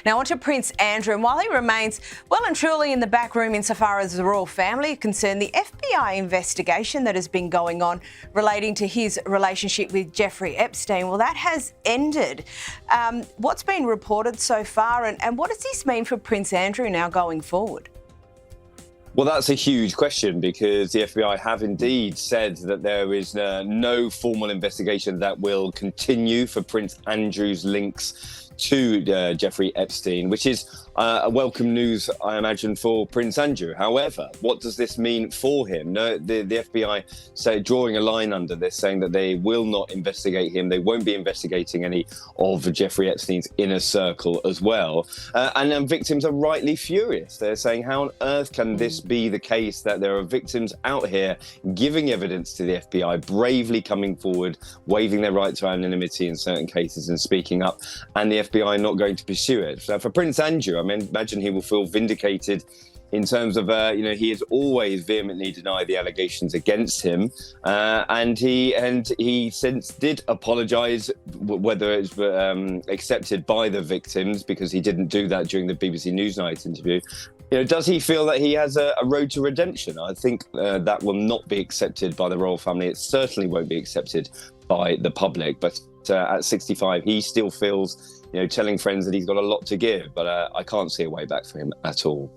Now on to Prince Andrew, and while he remains well and truly in the back room insofar as the royal family are concerned, the FBI investigation that has been going on relating to his relationship with Jeffrey Epstein, well, that has ended. What's been reported so far, and what does this mean for Prince Andrew now going forward? Well, that's a huge question, because the FBI have indeed said that there is no formal investigation that will continue for Prince Andrew's links to Jeffrey Epstein, which is a welcome news, I imagine, for Prince Andrew. However, what does this mean for him? No, the FBI say, drawing a line under this, saying that they will not investigate him. They won't be investigating any of Jeffrey Epstein's inner circle as well. And victims are rightly furious. They're saying, how on earth can this be the case, that there are victims out here giving evidence to the FBI, bravely coming forward, waiving their right to anonymity in certain cases and speaking up, and the FBI not going to pursue it? So for Prince Andrew, I mean, imagine he will feel vindicated in terms of, he has always vehemently denied the allegations against him. And he since did apologise, whether it's accepted by the victims, because he didn't do that during the BBC Newsnight interview. Does he feel that he has a road to redemption? I think that will not be accepted by the royal family. It certainly won't be accepted by the public. But at 65, he still feels, telling friends that he's got a lot to give. But I can't see a way back for him at all.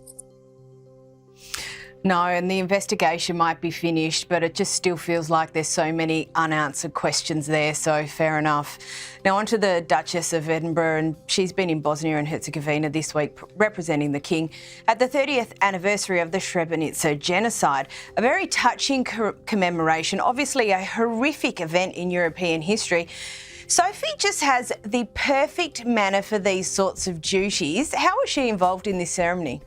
No, and the investigation might be finished, but it just still feels like there's so many unanswered questions there, so fair enough. Now on to the Duchess of Edinburgh, and she's been in Bosnia and Herzegovina this week representing the King at the 30th anniversary of the Srebrenica genocide. A very touching commemoration, obviously a horrific event in European history. Sophie just has the perfect manner for these sorts of duties. How was she involved in this ceremony?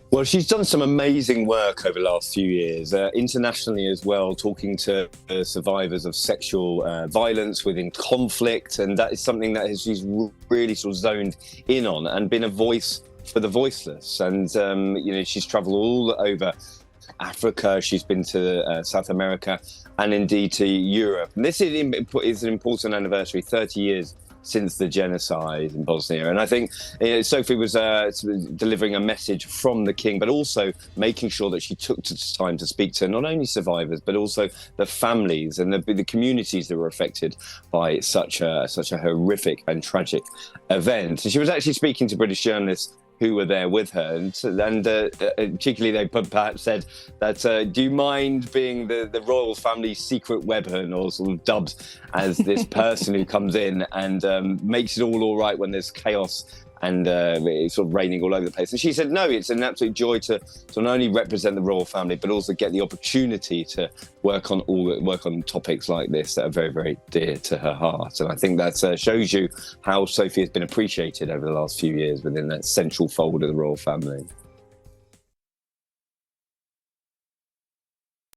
Well, she's done some amazing work over the last few years, internationally as well, talking to survivors of sexual violence within conflict. And that is something that she's really sort of zoned in on and been a voice for the voiceless. And, she's travelled all over Africa, she's been to South America, and indeed to Europe. And this is an important anniversary, 30 years since the genocide in Bosnia. And I think Sophie was delivering a message from the King, but also making sure that she took time to speak to not only survivors, but also the families and the communities that were affected by such a horrific and tragic event. And she was actually speaking to British journalists who were there with her, and particularly they perhaps said that, do you mind being the royal family's secret weapon, or sort of dubbed as this person who comes in and makes it all right when there's chaos and it's sort of raining all over the place. And she said, no, it's an absolute joy to not only represent the royal family, but also get the opportunity to work on topics like this that are very, very dear to her heart. And I think that shows you how Sophie has been appreciated over the last few years within that central fold of the royal family.